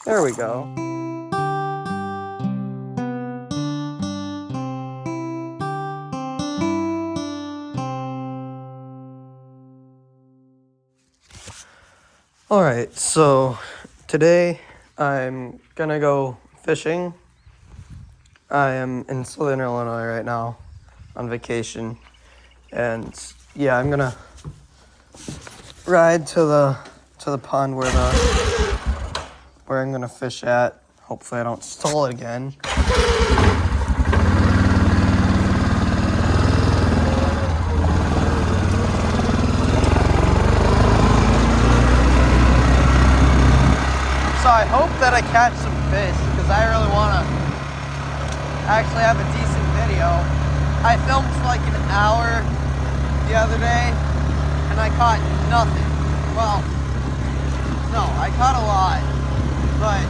There we go. All right, so today I'm gonna go fishing. I am in Southern Illinois right now on vacation, and yeah, I'm gonna ride to the pond where I'm gonna fish at. Hopefully I don't stall it again. So I hope that I catch some fish because I really wanna actually have a decent video. I filmed for like an hour the other day and I caught nothing. Well, no, I caught a lot, but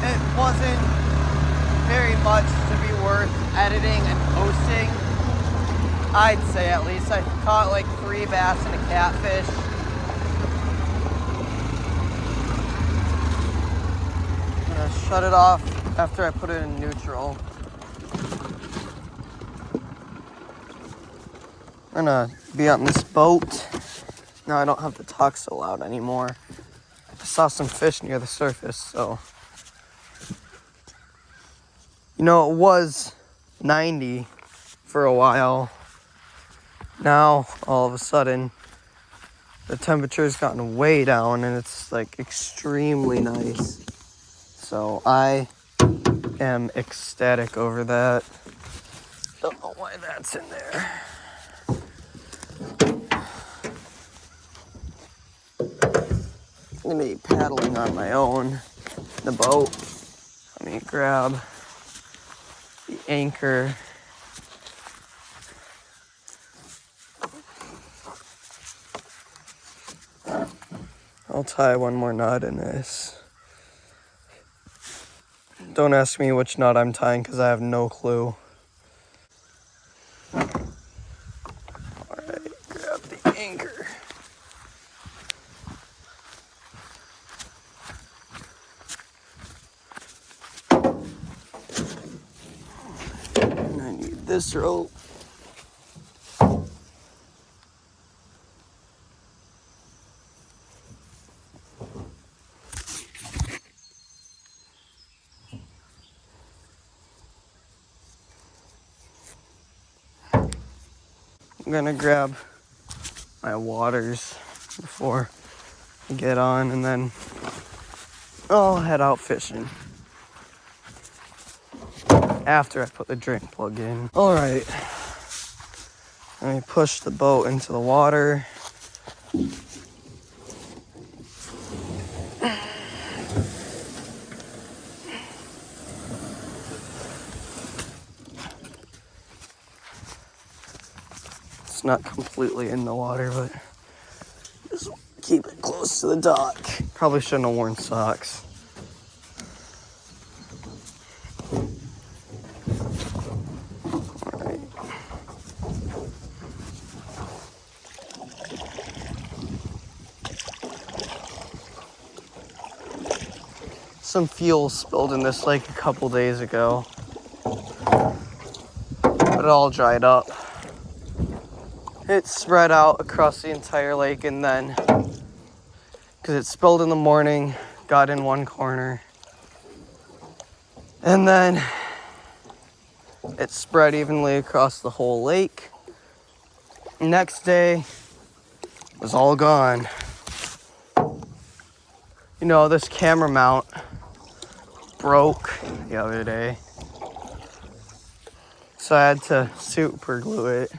it wasn't very much to be worth editing and posting. I'd say at least. I caught like 3 bass and a catfish. I'm gonna shut it off after I put it in neutral. I'm gonna be on this boat. Now I don't have the talk so loud anymore. I saw some fish near the surface, so. You know, it was 90 for a while. Now, all of a sudden, the temperature's gotten way down and it's like extremely nice. So I am ecstatic over that. Don't know why that's in there. I'm gonna be paddling on my own in the boat. Let me grab the anchor. I'll tie one more knot in this. Don't ask me which knot I'm tying because I have no clue. Alright, grab the anchor. And I need this rope. I'm gonna grab my waters before I get on and then I'll head out fishing after I put the drink plug in. All right, let me push the boat into the water. It's not completely in the water, but just keep it close to the dock. Probably shouldn't have worn socks. All right. Some fuel spilled in this lake a couple days ago, but it all dried up. It spread out across the entire lake, and then, because it spilled in the morning, got in one corner, and then it spread evenly across the whole lake. Next day, it was all gone. You know, this camera mount broke the other day, so I had to super glue it.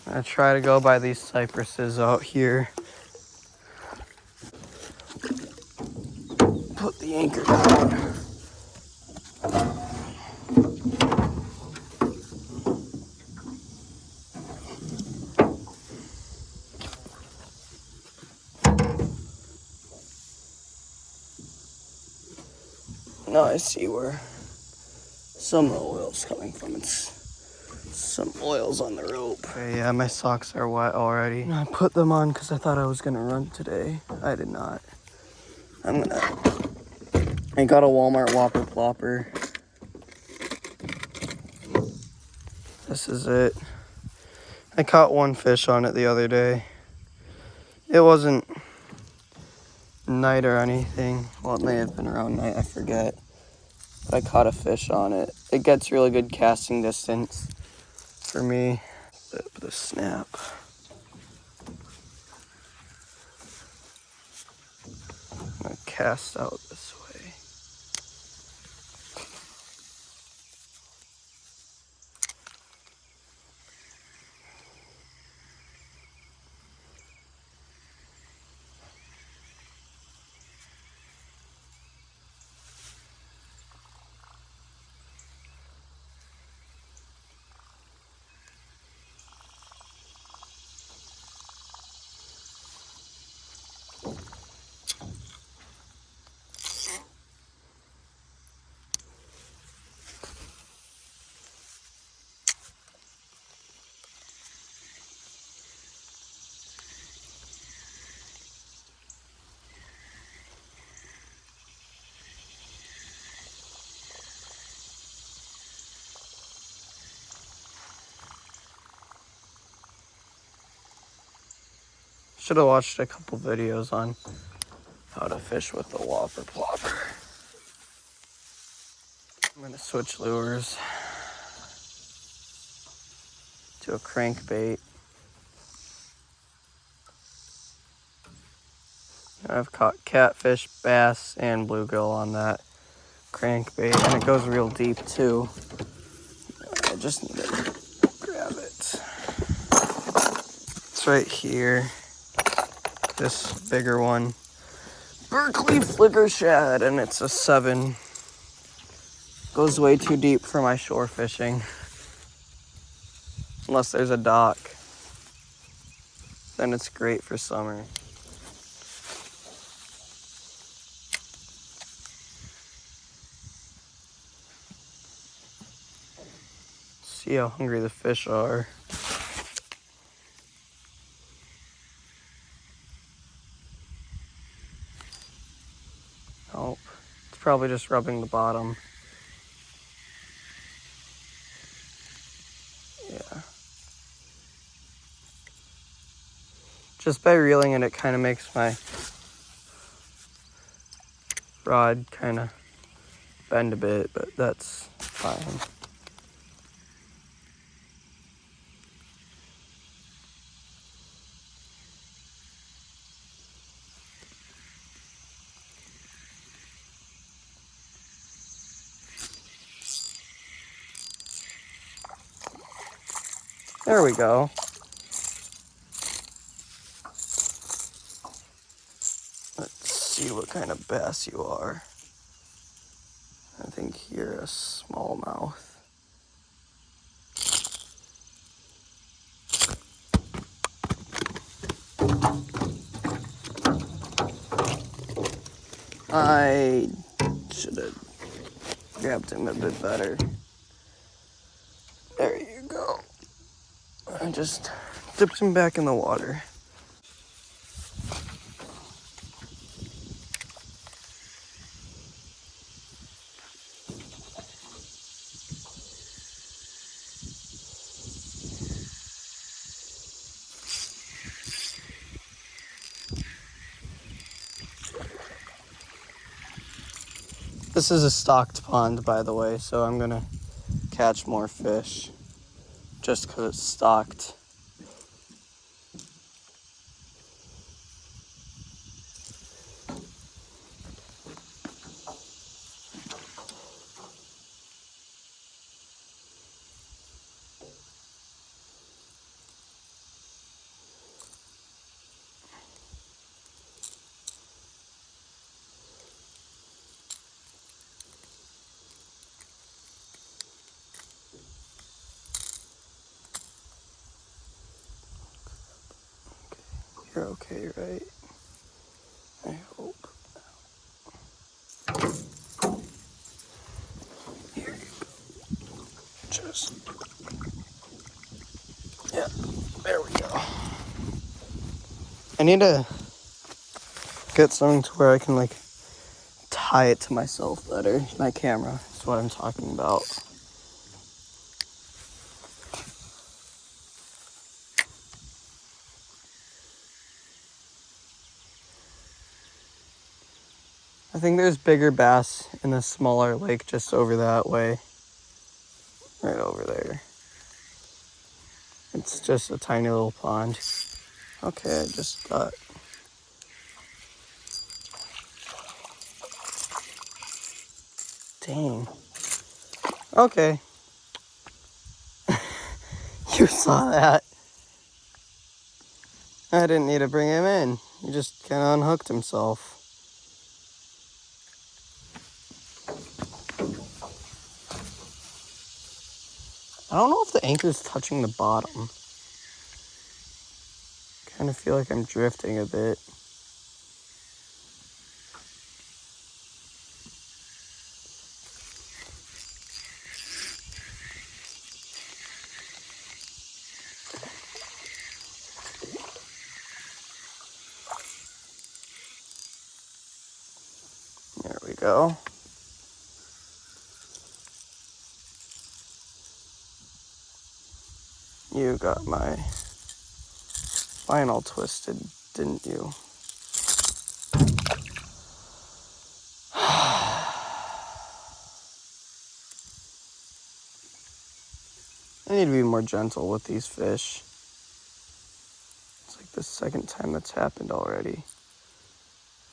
I try to go by these cypresses out here. Put the anchor down. Now I see where some of the oil's coming from. It's some oil's on the rope. Okay, yeah, my socks are wet already. I put them on because I thought I was gonna run today. I did not. I got a Walmart Whopper Plopper. This is it. I caught one fish on it the other day. It wasn't night or anything. Well, it may have been around night, I forget. But I caught a fish on it. It gets really good casting distance for me. The snap. I'm gonna cast out this way. Should have watched a couple videos on how to fish with the Whopper Plopper. I'm gonna switch lures to a crankbait. I've caught catfish, bass, and bluegill on that crankbait, and it goes real deep too. I just need to grab it. It's right here. This bigger one. Berkeley Flicker Shad, and it's a 7. Goes way too deep for my shore fishing. Unless there's a dock. Then it's great for summer. See how hungry the fish are. Nope. It's probably just rubbing the bottom. Yeah. Just by reeling it, it kind of makes my rod kind of bend a bit, but that's fine. There we go. Let's see what kind of bass you are. I think you're a smallmouth. I should have grabbed him a bit better. There you go. I just dipped him back in the water. This is a stocked pond, by the way, so I'm gonna catch more fish just because it's stocked. You're okay, right? I hope. Here you go. Just, yeah, there we go. I need to get something to where I can like tie it to myself better. My camera is what I'm talking about. I think there's bigger bass in the smaller lake just over that way. Right over there. It's just a tiny little pond. Okay, I just got... Dang. Okay. You saw that. I didn't need to bring him in. He just kind of unhooked himself. I don't know if the anchor's touching the bottom. Kind of feel like I'm drifting a bit. There we go. You got my line all twisted, didn't you? I need to be more gentle with these fish. It's like the second time that's happened already.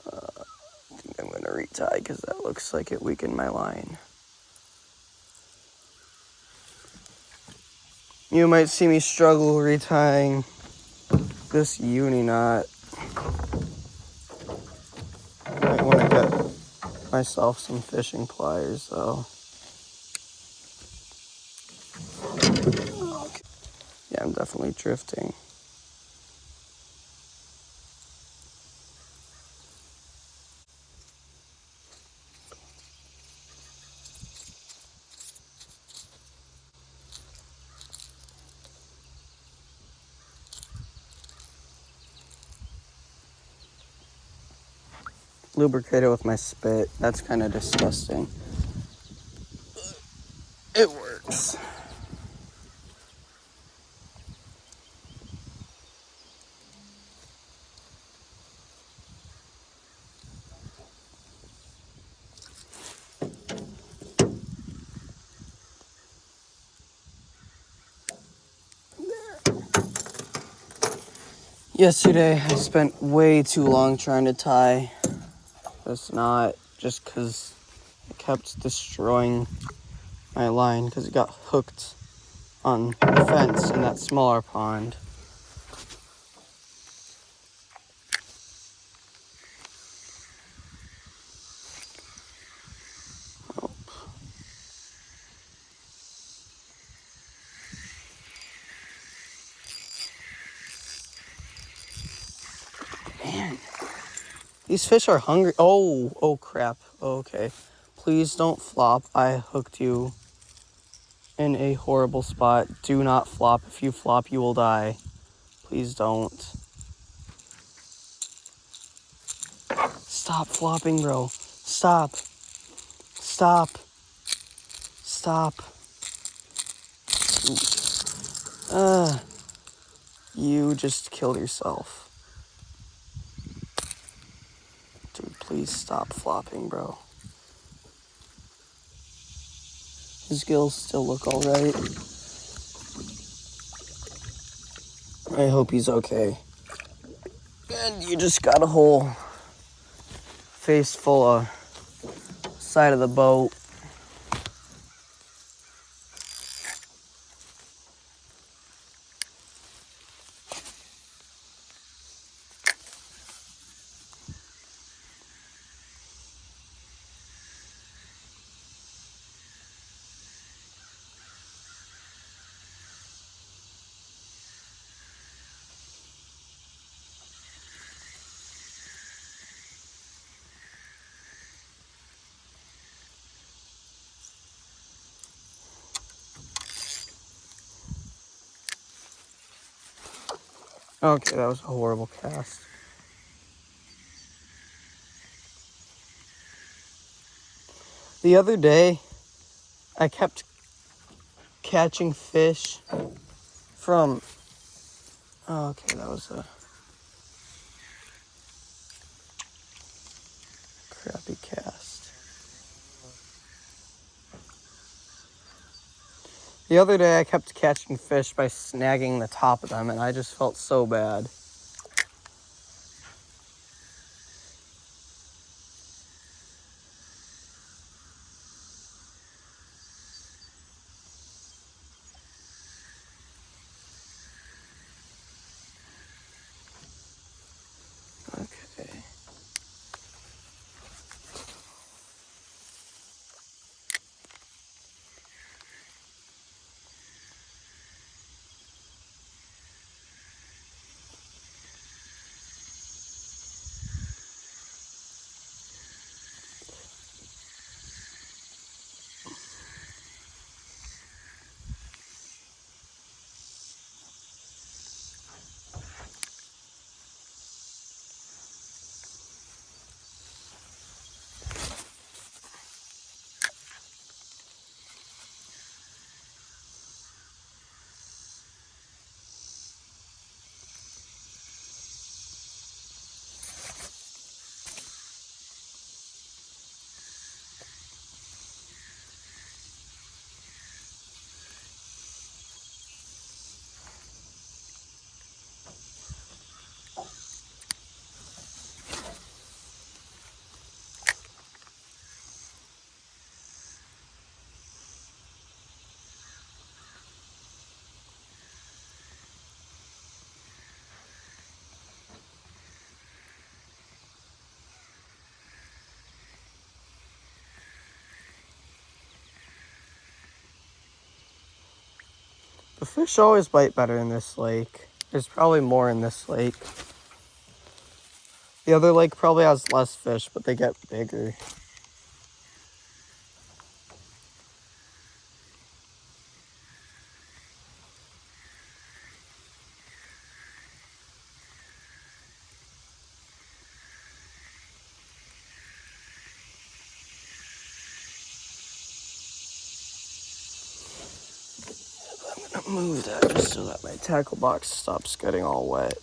I think I'm going to retie because that looks like it weakened my line. You might see me struggle retying this uni knot. I might want to get myself some fishing pliers though. Okay. Yeah, I'm definitely drifting. Lubricate it with my spit. That's kind of disgusting. It works. Yesterday, I spent way too long trying to tie this knot just because it kept destroying my line because it got hooked on the fence in that smaller pond. Oh. Man, these fish are hungry. Oh crap. Okay. Please don't flop. I hooked you in a horrible spot. Do not flop. If you flop, you will die. Please don't. Stop flopping, bro. Stop. Stop. Stop. You just killed yourself. Dude, please stop flopping, bro. His gills still look alright. I hope he's okay. And you just got a whole face full of side of the boat. Okay, that was a horrible cast. The other day, I kept catching fish from... Oh, okay, that was a crappy cast. The other day, I kept catching fish by snagging the top of them, and I just felt so bad. Okay. The fish always bite better in this lake. There's probably more in this lake. The other lake probably has less fish, but they get bigger. I'm gonna move that just so that my tackle box stops getting all wet.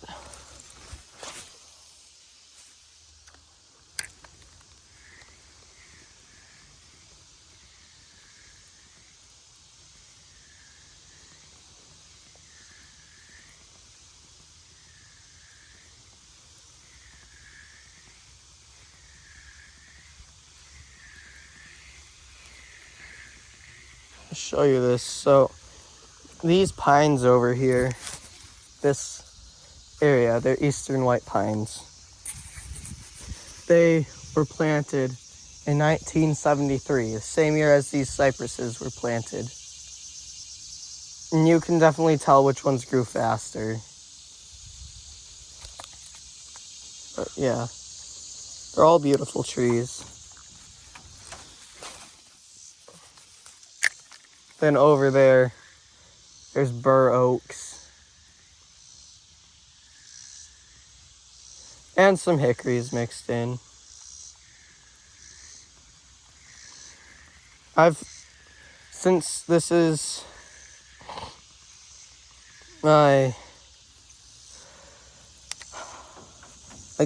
I'll show you this. So these pines over here, this area, they're eastern white pines. They were planted in 1973, the same year as these cypresses were planted. And you can definitely tell which ones grew faster. But yeah, they're all beautiful trees. Then over there, there's bur oaks. And some hickories mixed in. Since this is I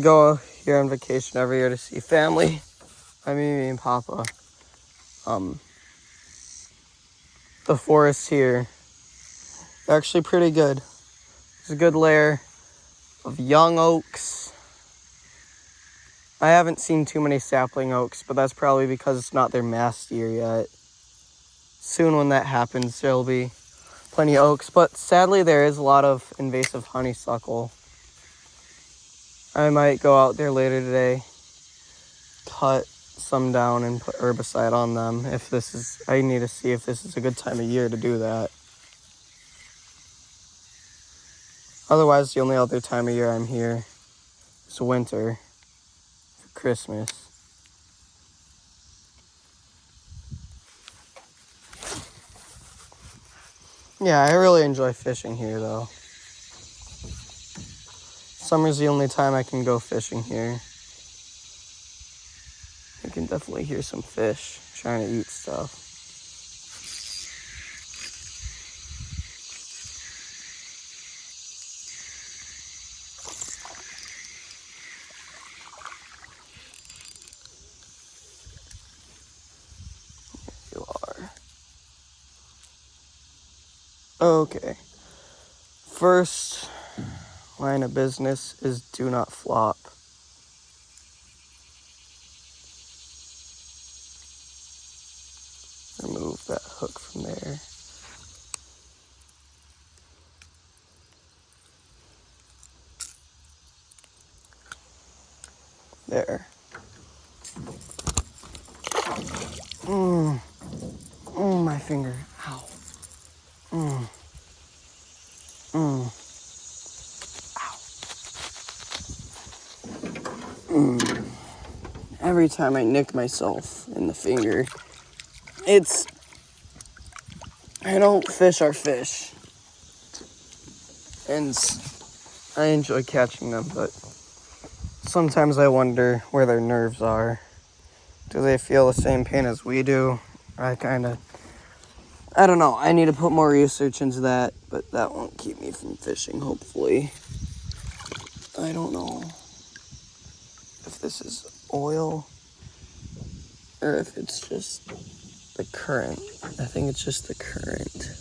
go here on vacation every year to see family. Me and Papa. The forests here are actually pretty good. There's a good layer of young oaks. I haven't seen too many sapling oaks, but that's probably because it's not their mast year yet. Soon when that happens, there'll be plenty of oaks, but sadly there is a lot of invasive honeysuckle. I might go out there later today, cut some down and put herbicide on them. I need to see if this is a good time of year to do that. Otherwise, the only other time of year I'm here is winter for Christmas. Yeah, I really enjoy fishing here though. Summer's the only time I can go fishing here. I can definitely hear some fish. trying to eat stuff. You are. Okay. First line of business is do not flop. Remove that hook from there. There. Oh, my finger. Ow. Ow. Every time I nick myself in the finger, I don't fish our fish. And I enjoy catching them, but sometimes I wonder where their nerves are. Do they feel the same pain as we do? I don't know. I need to put more research into that, but that won't keep me from fishing, hopefully. I don't know if this is oil or if it's just the current. I think it's just the current.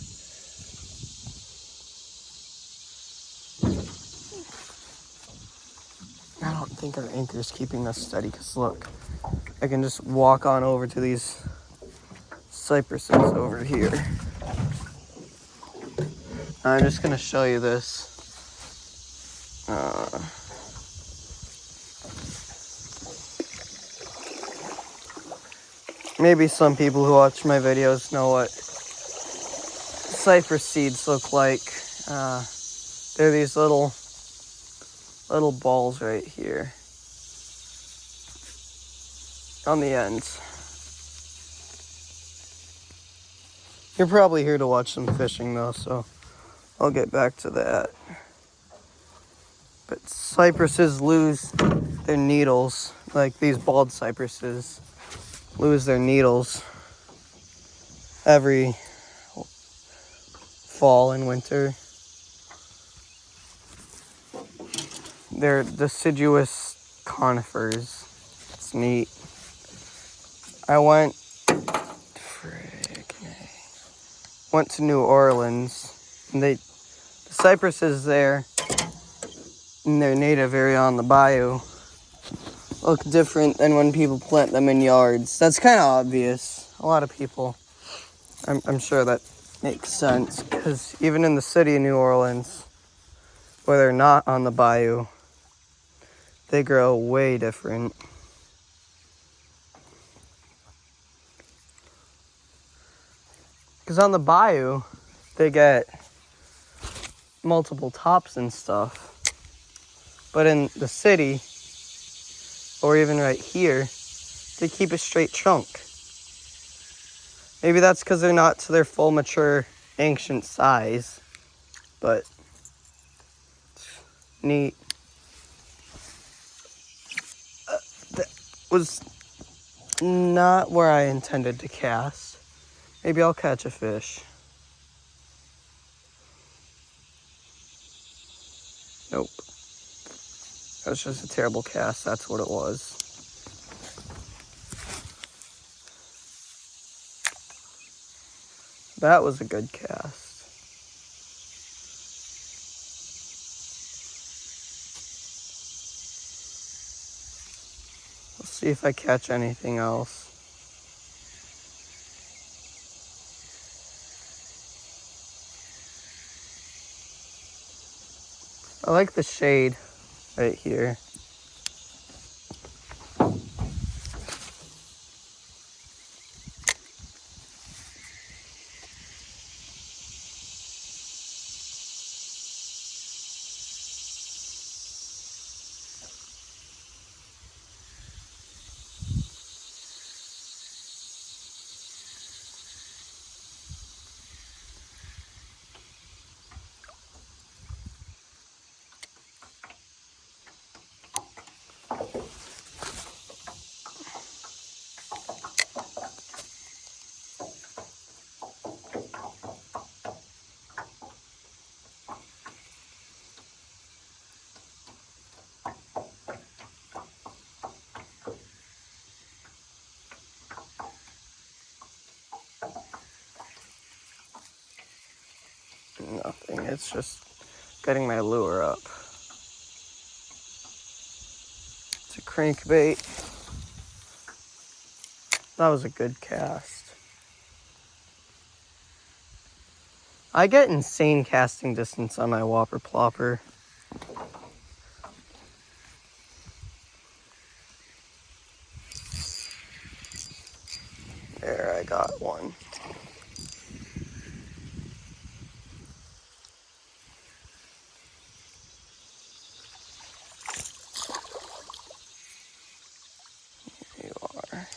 I don't think our anchor's keeping us steady, because look, I can just walk on over to these cypresses over here. I'm just gonna show you this. Maybe some people who watch my videos know what cypress seeds look like. They're these little balls right here on the ends. You're probably here to watch some fishing though, so I'll get back to that. But cypresses lose their needles, like these bald cypresses lose their needles every fall and winter. They're deciduous conifers. It's neat. I went to New Orleans, and the cypresses there in their native area on the bayou look different than when people plant them in yards. That's kind of obvious. A lot of people, I'm sure that makes sense, because even in the city of New Orleans, where they're not on the bayou, they grow way different. Because on the bayou, they get multiple tops and stuff. But in the city, or even right here, they keep a straight trunk. Maybe that's because they're not to their full mature ancient size, but it's neat. That was not where I intended to cast. Maybe I'll catch a fish. Nope. That was just a terrible cast, that's what it was. That was a good cast. Let's see if I catch anything else. I like the shade right here. Nothing, it's just getting my lure up. It's a crankbait. That was a good cast. I get insane casting distance on my whopper plopper. There, I got one. Here you are.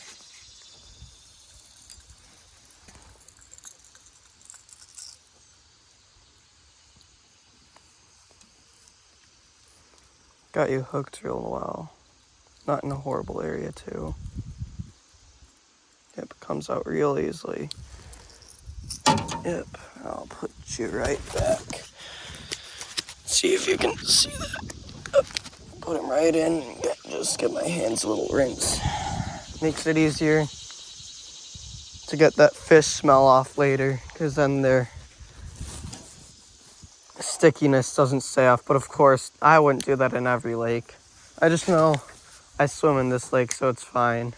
Got you hooked real well. Not in a horrible area, too. Yep, comes out real easily. Yep, I'll put you right back. See if you can see that. Put him right in and just get my hands a little rinse. Makes it easier to get that fish smell off later, because then their stickiness doesn't stay off. But of course, I wouldn't do that in every lake. I just know I swim in this lake, so it's fine.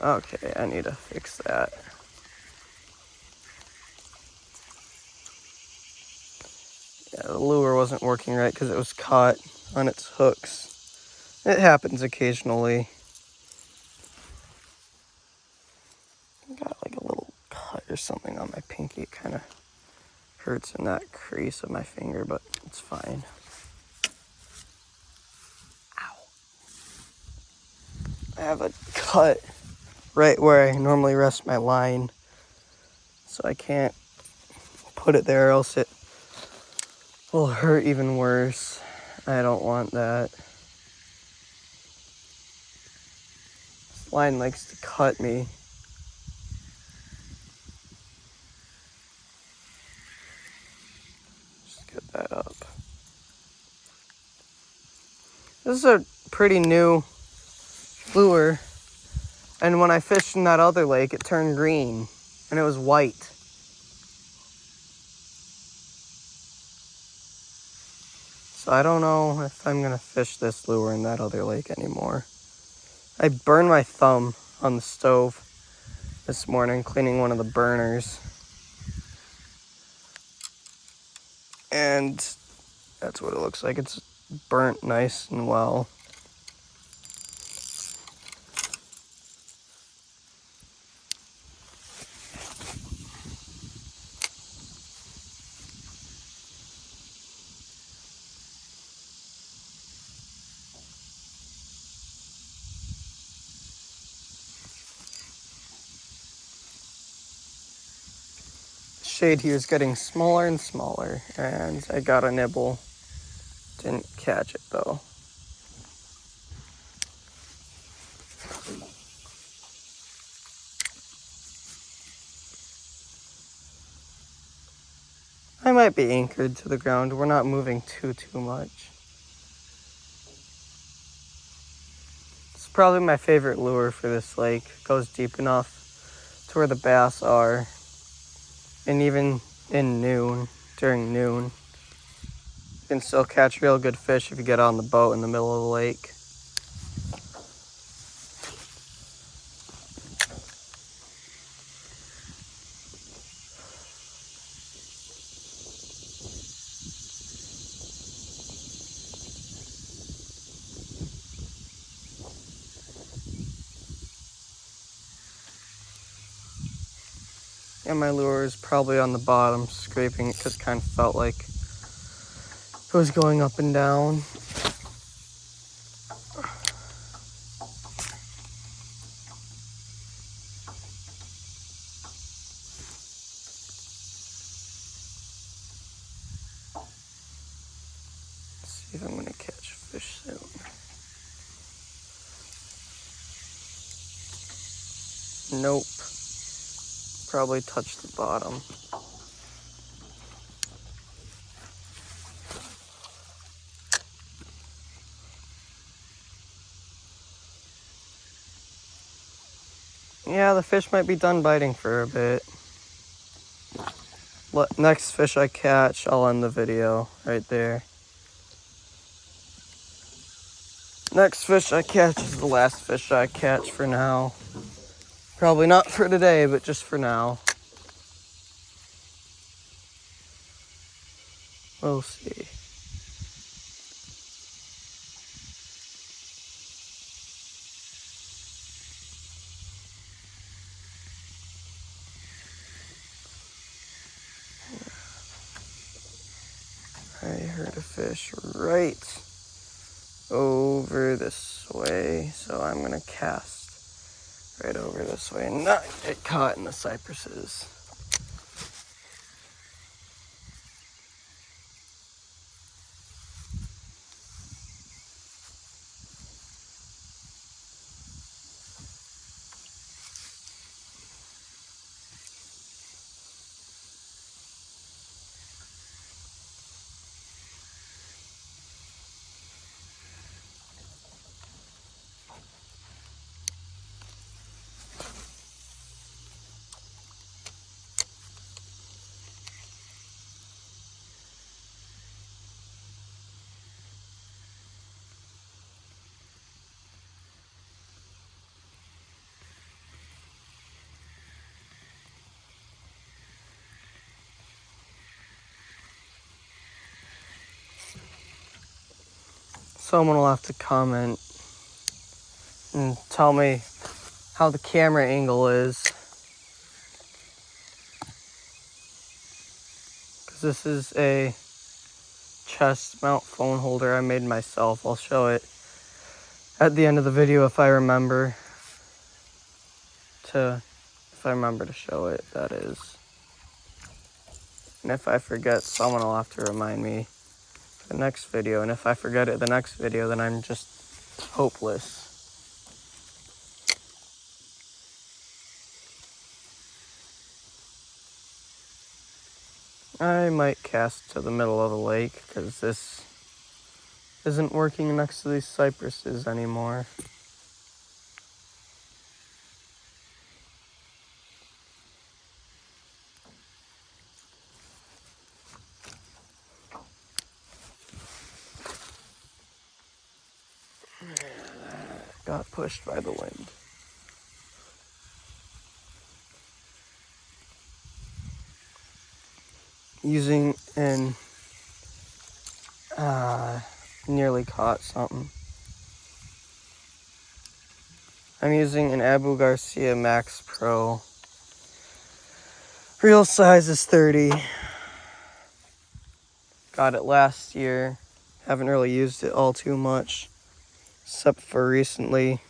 Okay, I need to fix that. Yeah, the lure wasn't working right because it was caught on its hooks. It happens occasionally. Got like a little cut or something on my pinky. It kind of hurts in that crease of my finger, but it's fine. Ow. I have a cut right where I normally rest my line, so I can't put it there or else it will hurt even worse. I don't want that. This line likes to cut me. Just get that up. This is a pretty new lure, and when I fished in that other lake, it turned green, and it was white. So I don't know if I'm gonna fish this lure in that other lake anymore. I burned my thumb on the stove this morning cleaning one of the burners. And that's what it looks like. It's burnt nice and well. Shade here is getting smaller and smaller, and I got a nibble. Didn't catch it though. I might be anchored to the ground. We're not moving too much. It's probably my favorite lure for this lake. It goes deep enough to where the bass are. And even in during noon, you can still catch real good fish if you get on the boat in the middle of the lake. And my lure is probably on the bottom, scraping it because it kind of felt like it was going up and down. Let's see if I'm going to catch fish soon. Nope. Probably touched the bottom. Yeah, the fish might be done biting for a bit. next fish I catch, I'll end the video right there. Next fish I catch is the last fish I catch for now. Probably not for today, but just for now. We'll see. I heard a fish right over this way, so I'm gonna cast right over this way and not get caught in the cypresses. Someone will have to comment and tell me how the camera angle is. Because this is a chest mount phone holder I made myself. I'll show it at the end of the video if I remember to show it, that is. And if I forget, someone will have to remind me for the next video. And if I forget it the next video, then I'm just hopeless. I might cast to the middle of the lake because this isn't working next to these cypresses anymore. Got pushed by the wind. Using an nearly caught something. I'm using an Abu Garcia Max Pro. Reel size is 30. Got it last year. Haven't really used it all too much, except for recently.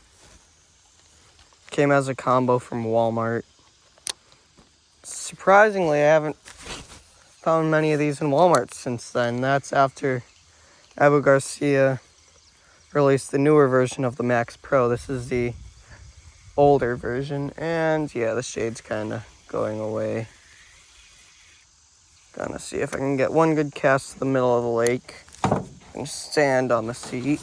Came as a combo from Walmart. Surprisingly, I haven't found many of these in Walmart since then. That's after Abu Garcia released the newer version of the Max Pro. This is the older version, and yeah, the shade's kind of going away. Gonna see if I can get one good cast to the middle of the lake and stand on the seat.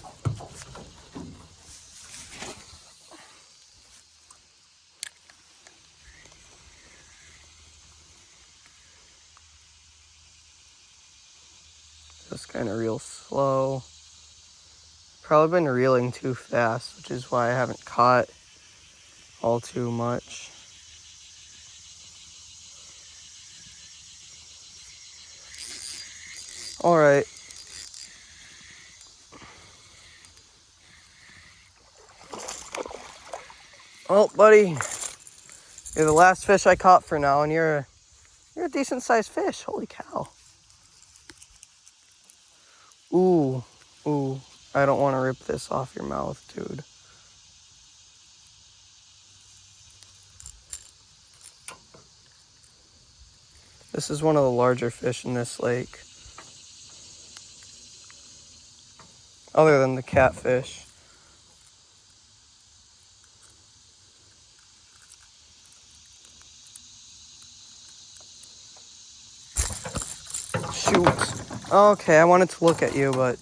Just kind of reel slow. Probably been reeling too fast, which is why I haven't caught all too much. All right. Well, buddy, you're the last fish I caught for now, and you're a decent sized fish. Holy cow. Ooh. I don't want to rip this off your mouth, dude. This is one of the larger fish in this lake. Other than the catfish. Shoot. Okay, I wanted to look at you, but...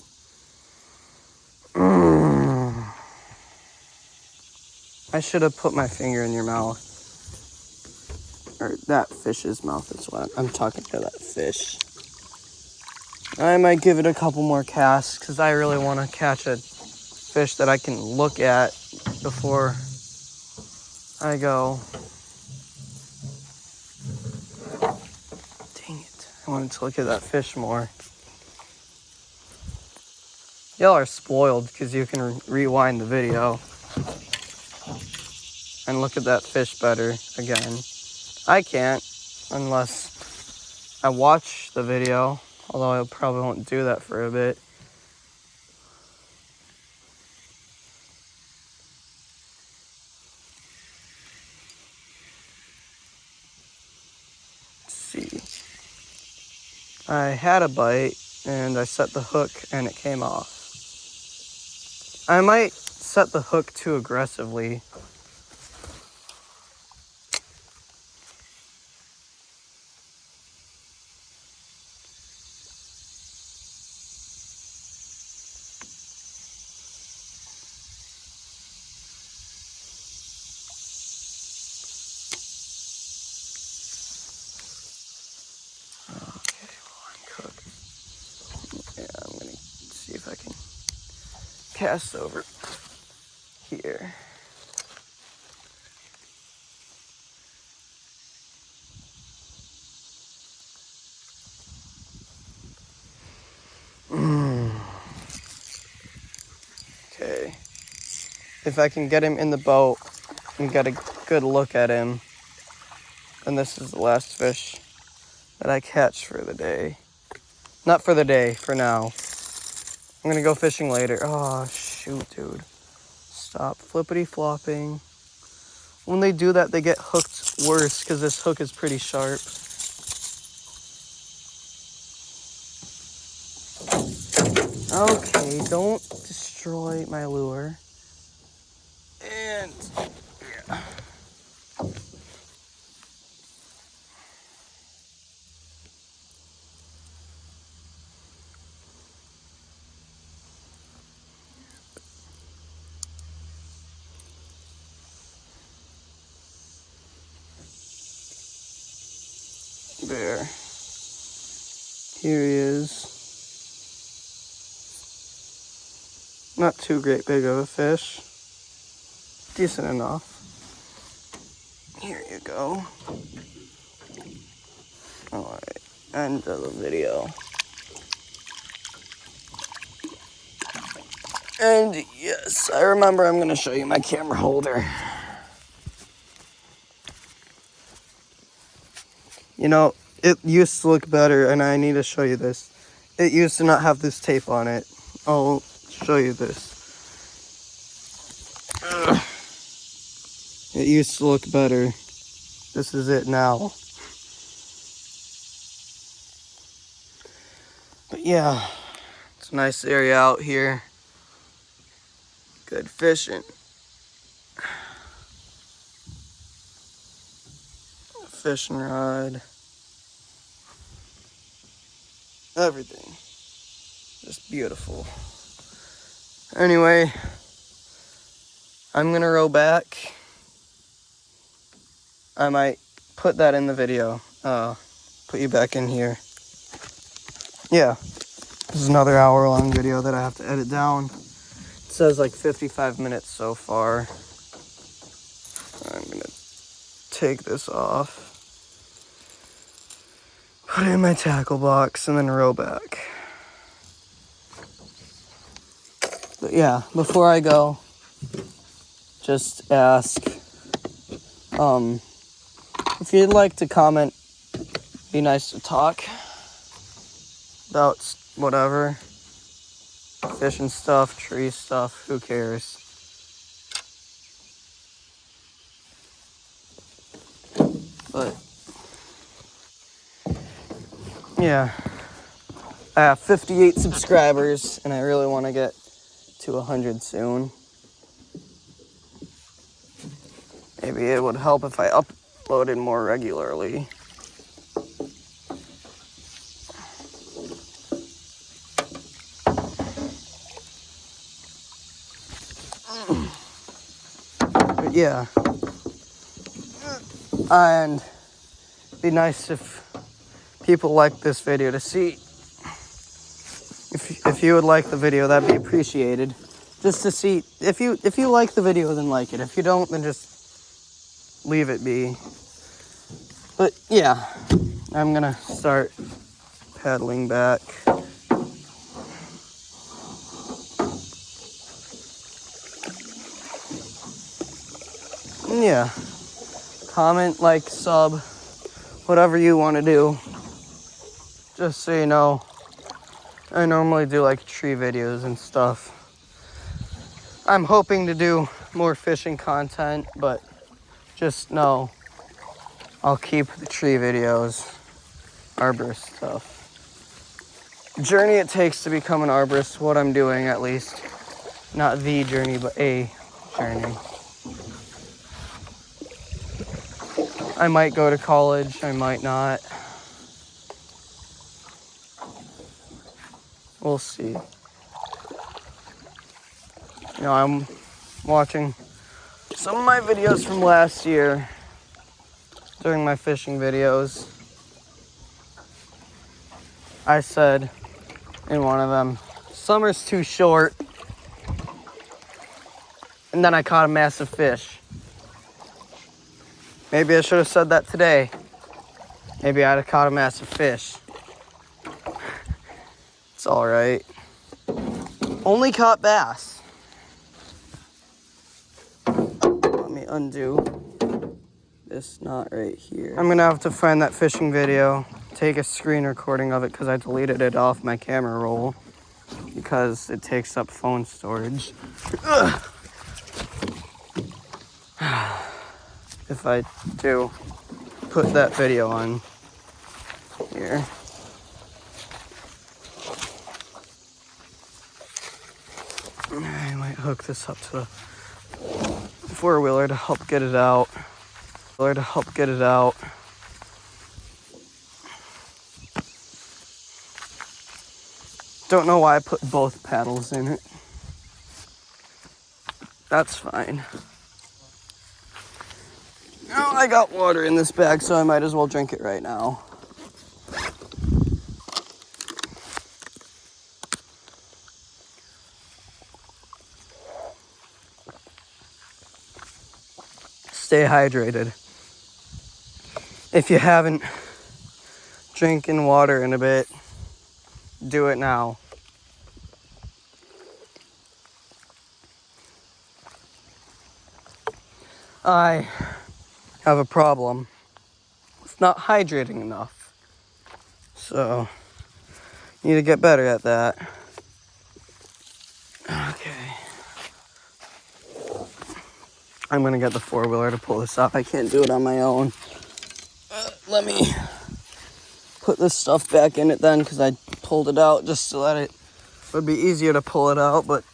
I should have put my finger in your mouth. or that fish's mouth is wet. I'm talking to that fish. I might give it a couple more casts because I really want to catch a fish that I can look at before I go. Dang it. I wanted to look at that fish more. Y'all are spoiled because you can rewind the video and look at that fish better again. I can't unless I watch the video, although I probably won't do that for a bit. Let's see. I had a bite and I set the hook and it came off. I might set the hook too aggressively. Okay, well, I'm cooked. Yeah, I'm gonna see if I can cast over here. Okay. If I can get him in the boat and get a good look at him, then this is the last fish that I catch for the day. Not for the day, for now. I'm gonna go fishing later. Oh, shoot, dude. Stop flippity flopping. When they do that, they get hooked worse because this hook is pretty sharp. Okay, don't destroy my lure. And, yeah. There. Here he is. Not too great big of a fish. Decent enough. Here you go. Alright, end of the video. And yes, I remember I'm gonna show you my camera holder. You know, it used to look better, and I need to show you this. It used to not have this tape on it. I'll show you this. Ugh. It used to look better. This is it now. But yeah, it's a nice area out here. Good fishing. Fishing rod. Everything. Just beautiful. Anyway, I'm gonna row back. I might put that in the video. Put you back in here. Yeah. This is another hour-long video that I have to edit down. It says like 55 minutes so far. I'm gonna take this off. Put it in my tackle box and then row back. But yeah, before I go, just ask, if you'd like to comment, be nice to talk about whatever, fishing stuff, tree stuff, who cares? But yeah, I have 58 subscribers and I really want to get to 100 soon. Maybe it would help if I uploaded more regularly. But yeah. And be nice if people like this video to see. If you would like the video, that'd be appreciated. Just to see, if you like the video, then like it. If you don't, then just leave it be. But yeah, I'm gonna start paddling back. And yeah, comment, like, sub, whatever you want to do. Just so you know, I normally do like tree videos and stuff. I'm hoping to do more fishing content, but just know I'll keep the tree videos, arborist stuff. Journey it takes to become an arborist, what I'm doing at least. Not the journey, but a journey. I might go to college, I might not. We'll see. You know, I'm watching some of my videos from last year during my fishing videos. I said in one of them, summer's too short. And then I caught a massive fish. Maybe I should have said that today. Maybe I'd have caught a massive fish. It's all right. Only caught bass. Let me undo this knot right here. I'm gonna have to find that fishing video, take a screen recording of it because I deleted it off my camera roll because it takes up phone storage. If I do put that video on here. I might hook this up to the four-wheeler to help get it out. Don't know why I put both paddles in it. That's fine. Now I got water in this bag, so I might as well drink it right now. Stay hydrated. If you haven't drinking water in a bit, do it now. I have a problem with not hydrating enough. So, need to get better at that. Okay. I'm gonna get the four-wheeler to pull this off. I can't do it on my own. Let me put this stuff back in it then, because I pulled it out just so that it would be easier to pull it out, but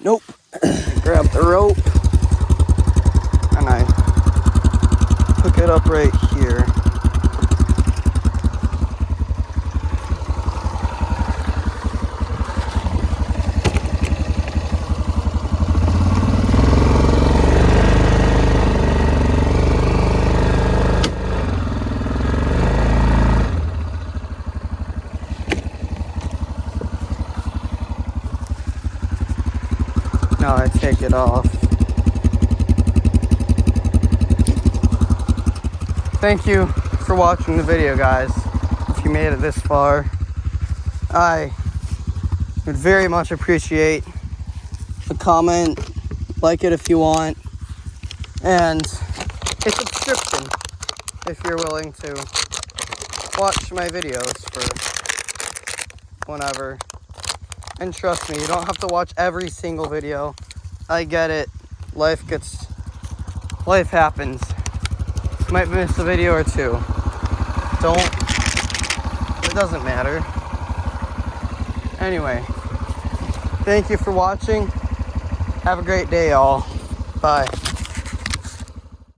nope. Grab the rope and I hook it up right here. Now I take it off. Thank you for watching the video, guys. If you made it this far, I would very much appreciate a comment, like it if you want, and a subscription if you're willing to watch my videos for whenever. And trust me, you don't have to watch every single video. I get it. Life happens. You might miss a video or two. It doesn't matter. Anyway, thank you for watching. Have a great day, y'all. Bye.